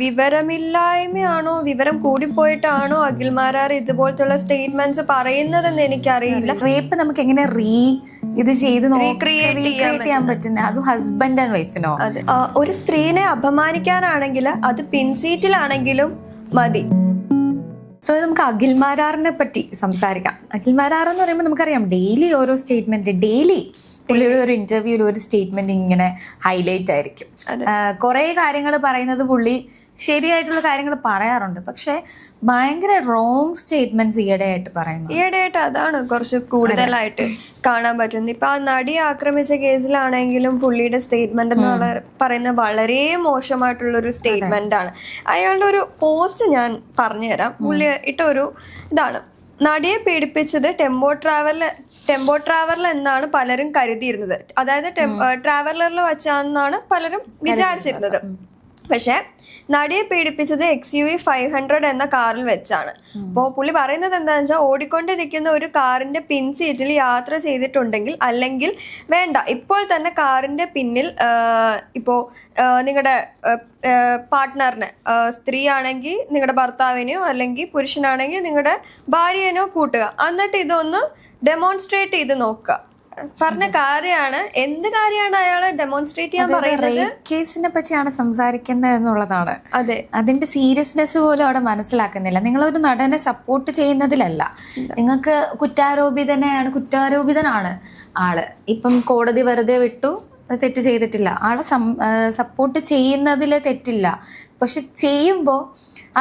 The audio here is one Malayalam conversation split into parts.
വിവരമില്ലായ്മയാണോ വിവരം കൂടിപ്പോയിട്ടാണോ അഖിൽമാരാർ ഇതുപോലത്തുള്ള സ്റ്റേറ്റ്മെന്റ്സ് പറയുന്നതെന്ന് എനിക്കറിയില്ല. റേപ്പ് നമുക്ക് എങ്ങനെ ഇത് ചെയ്ത് റീക്രിയേറ്റ് ചെയ്യാൻ പറ്റുന്നത്? അതും ഹസ്ബൻഡ് ആൻഡ് വൈഫിനോ? അതെ, ഒരു സ്ത്രീനെ അപമാനിക്കാനാണെങ്കിൽ അത് പിൻസീറ്റിലാണെങ്കിലും മതി. സോ നമുക്ക് അഖിൽമാരാറിനെ പറ്റി സംസാരിക്കാം. അഖിൽമാരാർ എന്ന് പറയുമ്പോൾ നമുക്കറിയാം ഡെയിലി ഓരോ സ്റ്റേറ്റ്മെന്റ്, ഡെയിലി പുള്ളിയുടെ ഒരു ഇന്റർവ്യൂവിൽ ഒരു സ്റ്റേറ്റ്മെന്റ് ഇങ്ങനെ ഹൈലൈറ്റ് ആയിരിക്കും. കുറെ കാര്യങ്ങൾ പറയുന്നത് പുള്ളി ശരിയായിട്ടുള്ള കാര്യങ്ങൾ പറയാറുണ്ട്, പക്ഷെ ഭയങ്കര റോങ് സ്റ്റേറ്റ്മെന്റ്സ് ഈയിടെയായിട്ട് അതാണ് കുറച്ച് കൂടുതലായിട്ട് കാണാൻ പറ്റുന്നത്. ഇപ്പൊ ആ നടിയെ ആക്രമിച്ച കേസിലാണെങ്കിലും പുള്ളിയുടെ സ്റ്റേറ്റ്മെന്റ് എന്ന് പറയുന്നത് വളരെ മോശമായിട്ടുള്ള ഒരു സ്റ്റേറ്റ്മെന്റ് ആണ്. അയാളുടെ ഒരു പോസ്റ്റ് ഞാൻ പറഞ്ഞുതരാം. പുള്ളി ഇട്ട ഒരു ഇതാണ്: നടിയെ പീഡിപ്പിച്ചത് ടെമ്പോ ട്രാവലർ എന്നാണ് പലരും കരുതിയിരുന്നത്. അതായത് ട്രാവലറിൽ വെച്ചാണെന്നാണ് പലരും വിചാരിച്ചിരുന്നത്. പക്ഷെ നടിയെ പീഡിപ്പിച്ചത് XUV 500 എന്ന കാറിൽ വെച്ചാണ്. അപ്പോൾ പുള്ളി പറയുന്നത് എന്താണെന്ന് വെച്ചാൽ, ഓടിക്കൊണ്ടിരിക്കുന്ന ഒരു കാറിന്റെ പിൻ സീറ്റിൽ യാത്ര ചെയ്തിട്ടുണ്ടെങ്കിൽ, അല്ലെങ്കിൽ വേണ്ട, ഇപ്പോൾ തന്നെ കാറിന്റെ പിന്നിൽ ഇപ്പോൾ നിങ്ങളുടെ പാർട്ട്ണറിനെ, സ്ത്രീ ആണെങ്കിൽ നിങ്ങളുടെ ഭർത്താവിനെയോ അല്ലെങ്കിൽ പുരുഷനാണെങ്കിൽ നിങ്ങളുടെ ഭാര്യനെയോ കൂട്ടുക, എന്നിട്ട് ഇതൊന്ന് ഡെമോൺസ്ട്രേറ്റ് ചെയ്ത് നോക്കുക. പറഞ്ഞ കാര്യമാണ്. എന്ത് കാര്യമാണ് അയാളെ ഡെമോൺസ്ട്രേറ്റ് ചെയ്യാൻ പറയുന്നത്? കേസിനെ പറ്റിയാണ് സംസാരിക്കുന്നത് എന്നുള്ളതാണ്. അതെ, അതിന്റെ സീരിയസ്നെസ് പോലും അവിടെ മനസ്സിലാക്കുന്നില്ല. നിങ്ങളൊരു നടനെ സപ്പോർട്ട് ചെയ്യുന്നതിലല്ല, നിങ്ങൾക്ക് കുറ്റാരോപിതനാണ് ആള്. ഇപ്പം കോടതി വെറുതെ വിട്ടു, തെറ്റ് ചെയ്തിട്ടില്ല. ആളെ സപ്പോർട്ട് ചെയ്യുന്നതിൽ തെറ്റില്ല, പക്ഷെ ചെയ്യുമ്പോൾ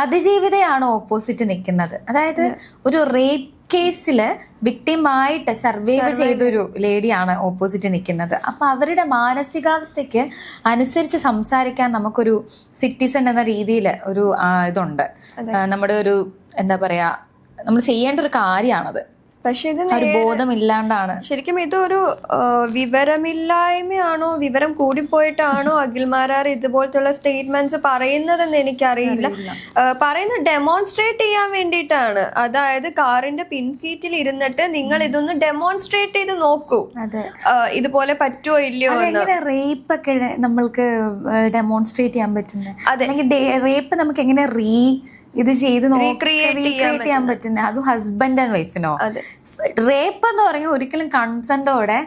അതിജീവിതയാണ് ഓപ്പോസിറ്റ് നിൽക്കുന്നത്. അതായത് ഒരു റേപ്പ് കേസില് വിക്ടിമായിട്ട് സർവൈവ് ചെയ്തൊരു ലേഡിയാണ് ഓപ്പോസിറ്റ് നിൽക്കുന്നത്. അപ്പൊ അവരുടെ മാനസികാവസ്ഥയ്ക്ക് അനുസരിച്ച് സംസാരിക്കാൻ നമുക്കൊരു സിറ്റിസൺ എന്ന രീതിയിൽ ഒരു ഇതുണ്ട്. നമ്മുടെ ഒരു എന്താ പറയാ, നമ്മൾ ചെയ്യേണ്ട ഒരു കാര്യമാണത്. പക്ഷെ ഇത് ഒരു ബോധമില്ലാണ്ടാണ്. ശരിക്കും ഇതൊരു വിവരമില്ലായ്മയാണോ വിവരം കൂടിപ്പോയിട്ടാണോ അഖിൽമാരാർ ഇതുപോലത്തുള്ള സ്റ്റേറ്റ്മെന്റ്സ് പറയുന്നതെന്ന് എനിക്കറിയില്ല. പറയുന്നത് ഡെമോൺസ്ട്രേറ്റ് ചെയ്യാൻ വേണ്ടിയിട്ടാണ്. അതായത് കാറിന്റെ പിൻസീറ്റിൽ ഇരുന്നിട്ട് നിങ്ങൾ ഇതൊന്ന് ഡെമോൺസ്ട്രേറ്റ് ചെയ്ത് നോക്കൂ, ഇതുപോലെ പറ്റുമോ ഇല്ലയോ എന്ന്. റേപ്പ് ഒക്കെ നമ്മൾക്ക് ഡെമോൺസ്ട്രേറ്റ് ചെയ്യാൻ പറ്റുന്നത്, അല്ലെങ്കിൽ റേപ്പ് നമുക്ക് എങ്ങനെ ഇത് ചെയ്ത് റീക്രിയേറ്റ് ചെയ്യാൻ പറ്റുന്നത്? അതും ഹസ്ബൻഡ് ആൻഡ് വൈഫിനോ? റേപ്പ് എന്ന് പറഞ്ഞാൽ ഒരിക്കലും കൺസെന്റോടെ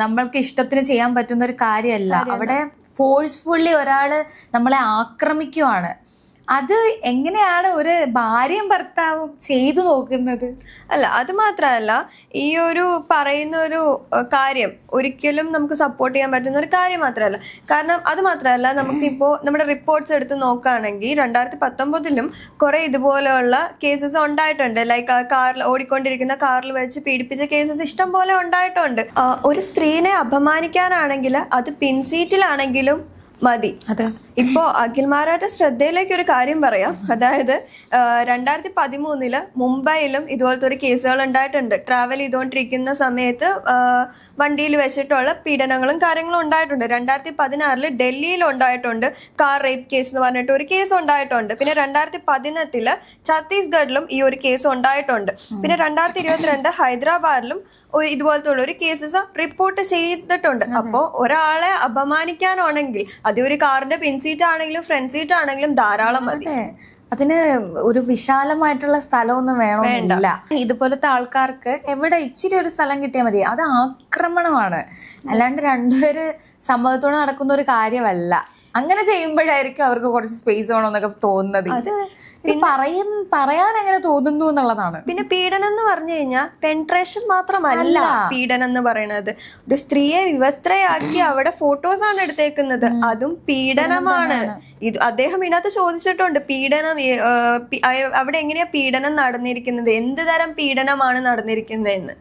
നമ്മൾക്ക് ഇഷ്ടത്തിന് ചെയ്യാൻ പറ്റുന്ന ഒരു കാര്യമല്ല. അവിടെ ഫോഴ്സ്ഫുള്ളി ഒരാള് നമ്മളെ ആക്രമിക്കുവാണ്. അത് എങ്ങനെയാണ് ഒരു ഭാര്യയും ഭർത്താവും ചെയ്തു നോക്കുന്നത്? അല്ല, അത് മാത്രമല്ല, ഈ ഒരു പറയുന്ന ഒരു കാര്യം ഒരിക്കലും നമുക്ക് സപ്പോർട്ട് ചെയ്യാൻ പറ്റുന്ന ഒരു കാര്യം മാത്രമല്ല. കാരണം അത് മാത്രമല്ല, നമുക്കിപ്പോൾ നമ്മുടെ റിപ്പോർട്ട്സ് എടുത്ത് നോക്കുകയാണെങ്കിൽ 2019 കുറെ ഇതുപോലെയുള്ള കേസസ് ഉണ്ടായിട്ടുണ്ട്. ലൈക്ക് ഓടിക്കൊണ്ടിരിക്കുന്ന കാറിൽ വെച്ച് പീഡിപ്പിച്ച കേസസ് ഇഷ്ടം പോലെ ഉണ്ടായിട്ടുണ്ട്. ഒരു സ്ത്രീനെ അപമാനിക്കാനാണെങ്കിൽ അത് പിൻസീറ്റിലാണെങ്കിലും മതി. ഇപ്പോ അഖിൽമാരാരുടെ ശ്രദ്ധയിലേക്ക് ഒരു കാര്യം പറയാം. അതായത് 2013 മുംബൈയിലും ഇതുപോലത്തെ ഒരു കേസുകൾ ഉണ്ടായിട്ടുണ്ട്. ട്രാവൽ ചെയ്തുകൊണ്ടിരിക്കുന്ന സമയത്ത് വണ്ടിയിൽ വെച്ചിട്ടുള്ള പീഡനങ്ങളും കാര്യങ്ങളും ഉണ്ടായിട്ടുണ്ട്. 2016 ഡൽഹിയിൽ ഉണ്ടായിട്ടുണ്ട് കാർ റേപ്പ് കേസ് എന്ന് പറഞ്ഞിട്ട് ഒരു കേസ് ഉണ്ടായിട്ടുണ്ട്. പിന്നെ 2018 ഛത്തീസ്ഗഡിലും ഈ ഒരു കേസ് ഉണ്ടായിട്ടുണ്ട്. പിന്നെ 2022 ഹൈദരാബാദിലും ഇതുപോലത്തെ ഉള്ള ഒരു കേസസ് റിപ്പോർട്ട് ചെയ്തിട്ടുണ്ട്. അപ്പോ ഒരാളെ അപമാനിക്കാനാണെങ്കിൽ അത് ഒരു കാറിന്റെ പിൻസീറ്റ് ആണെങ്കിലും ഫ്രണ്ട് സീറ്റ് ആണെങ്കിലും ധാരാളം മതി. അതിന് ഒരു വിശാലമായിട്ടുള്ള സ്ഥലമൊന്നും വേണമെന്നില്ല. ഇതുപോലത്തെ ആൾക്കാർക്ക് എവിടെ ഇച്ചിരി ഒരു സ്ഥലം കിട്ടിയാൽ മതി. അത് ആക്രമണമാണ്, അല്ലാണ്ട് രണ്ടുപേര് സമ്മതത്തോടെ നടക്കുന്ന ഒരു കാര്യമല്ല. അങ്ങനെ ചെയ്യുമ്പോഴായിരിക്കും അവർക്ക് കുറച്ച് സ്പേസ് വേണമെന്നൊക്കെ തോന്നുന്നത്. പറയാൻ എങ്ങനെ തോന്നുന്നു എന്നുള്ളതാണ്. പിന്നെ പീഡനം എന്ന് പറഞ്ഞു കഴിഞ്ഞാൽ പെൻട്രേഷൻ മാത്രമല്ല പീഡനം എന്ന് പറയുന്നത്. ഒരു സ്ത്രീയെ വിവസ്ത്രയാക്കി അവിടെ ഫോട്ടോസ് ആണ് എടുത്തേക്കുന്നത്, അതും പീഡനമാണ്. ഇത് അദ്ദേഹം ഇതിനകത്ത് ചോദിച്ചിട്ടുണ്ട്, പീഡനം അവിടെ എങ്ങനെയാ പീഡനം നടന്നിരിക്കുന്നത്, എന്ത് തരം പീഡനമാണ് നടന്നിരിക്കുന്നതെന്ന്.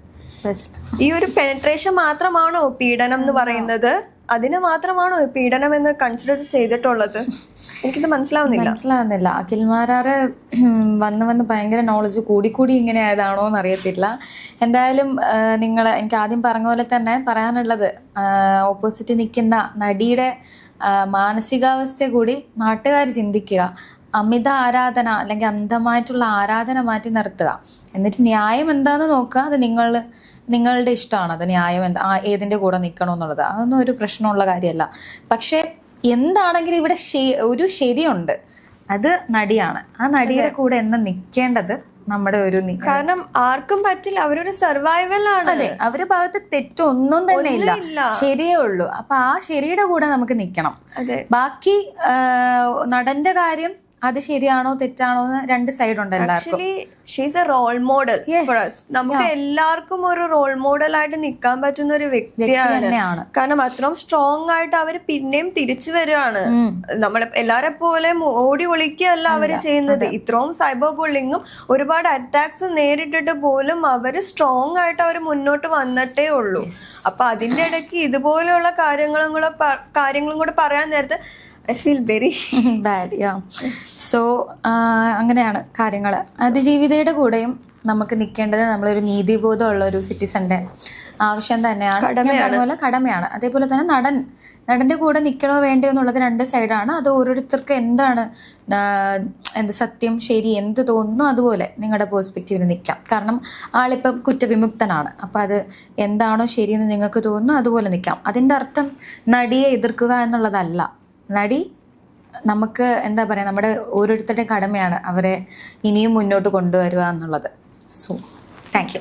ഈ ഒരു പെനട്രേഷൻ മാത്രമാണോ പീഡനം എന്ന് പറയുന്നത്? അതിന് മാത്രമാണോ പീഡനം എന്ന് കൺസിഡർ ചെയ്തിട്ടുള്ളത്? എനിക്കിത് മനസ്സിലാവുന്നില്ല. അഖിൽമാരാർ വന്ന് ഭയങ്കര നോളജ് കൂടി ഇങ്ങനെ ആയതാണോ എന്ന് അറിയത്തില്ല. എന്തായാലും എനിക്ക് ആദ്യം പറഞ്ഞ പോലെ തന്നെ പറയാനുള്ളത്, ഓപ്പോസിറ്റ് നിൽക്കുന്ന നടിയുടെ മാനസികാവസ്ഥ കൂടി നാട്ടുകാർ ചിന്തിക്കുക. അമിത ആരാധന അല്ലെങ്കിൽ അന്ധമായിട്ടുള്ള ആരാധന മാറ്റി നിർത്തുക. എന്നിട്ട് ന്യായം എന്താണെന്ന് നോക്കുക. അത് നിങ്ങളുടെ ഇഷ്ടമാണ്. അത് ന്യായം ഏതിൻ്റെ കൂടെ നിൽക്കണമെന്നുള്ളത് അതൊന്നും ഒരു പ്രശ്നമുള്ള കാര്യമല്ല. പക്ഷേ എന്താണെങ്കിലും ഇവിടെ ഒരു ശരിയുണ്ട്. അത് നടിയാണ്. ആ നടിയുടെ കൂടെ എന്ന് നിൽക്കേണ്ടത് നമ്മുടെ ഒരു കാരണം ആർക്കും പറ്റില്ല, അവരൊരു സർവൈവൽ ആണ്. അതെ, അവരുടെ ഭാഗത്ത് തെറ്റൊന്നും തന്നെ ഇല്ല, ശരിയേ ഉള്ളൂ. അപ്പൊ ആ ശരിയുടെ കൂടെ നമുക്ക് നിൽക്കണം. ബാക്കി നടന്റെ കാര്യം അത് ശരിയാണോ തെറ്റാണോ എന്ന് രണ്ട് സൈഡ് ഉണ്ട് എല്ലാവർക്കും. She's a role model for us. നമുക്ക് എല്ലാവർക്കും ഒരു റോൾ മോഡൽ ആയിട്ട് നിൽക്കാൻ പറ്റുന്ന ഒരു വ്യക്തിയാണ്. കാരണം അത്രയും സ്ട്രോങ് ആയിട്ട് അവര് പിന്നെയും തിരിച്ചു വരികയാണ്. നമ്മളെ എല്ലാരെ പോലെ ഓടി ഒളിക്കുകയല്ല അവര് ചെയ്യുന്നത്. ഇത്രയും സൈബർ ബുള്ളിങ്ങും ഒരുപാട് അറ്റാക്സ് നേരിട്ടിട്ട് പോലും അവര് സ്ട്രോങ് ആയിട്ട് അവര് മുന്നോട്ട് വന്നിട്ടേ ഉള്ളൂ. അപ്പൊ അതിന്റെ ഇടയ്ക്ക് ഇതുപോലെയുള്ള കാര്യങ്ങളും കൂടെ പറയാൻ നേരത്തെ I feel very bad. Yeah. So അങ്ങനെയാണ് കാര്യങ്ങൾ. അതിജീവിതയുടെ കൂടെയും നമുക്ക് നിൽക്കേണ്ടത് നമ്മളൊരു നീതിബോധമുള്ള ഒരു സിറ്റിസന്റെ ആവശ്യം തന്നെയാണ്. അതുപോലെ കടമയാണ്. അതേപോലെ തന്നെ നടന്റെ കൂടെ നിൽക്കണോ വേണ്ടയോ എന്നുള്ളത് രണ്ട് സൈഡാണ്. അത് ഓരോരുത്തർക്ക് എന്താണ് സത്യം ശരി എന്ത് തോന്നുന്നു അതുപോലെ നിങ്ങളുടെ പേഴ്സ്പെക്റ്റീവിൽ നിൽക്കാം. കാരണം ആളിപ്പം കുറ്റവിമുക്തനാണ്. അപ്പം അത് എന്താണോ ശരിയെന്ന് നിങ്ങൾക്ക് തോന്നുന്നു അതുപോലെ നിൽക്കാം. അതിൻ്റെ അർത്ഥം നടിയെ എതിർക്കുക എന്നുള്ളതല്ല. നടി നമുക്ക് എന്താ പറയുക, നമ്മുടെ ഓരോരുത്തരുടെയും കടമയാണ് അവരെ ഇനിയും മുന്നോട്ട് കൊണ്ടുവരിക എന്നുള്ളത്. So thank you.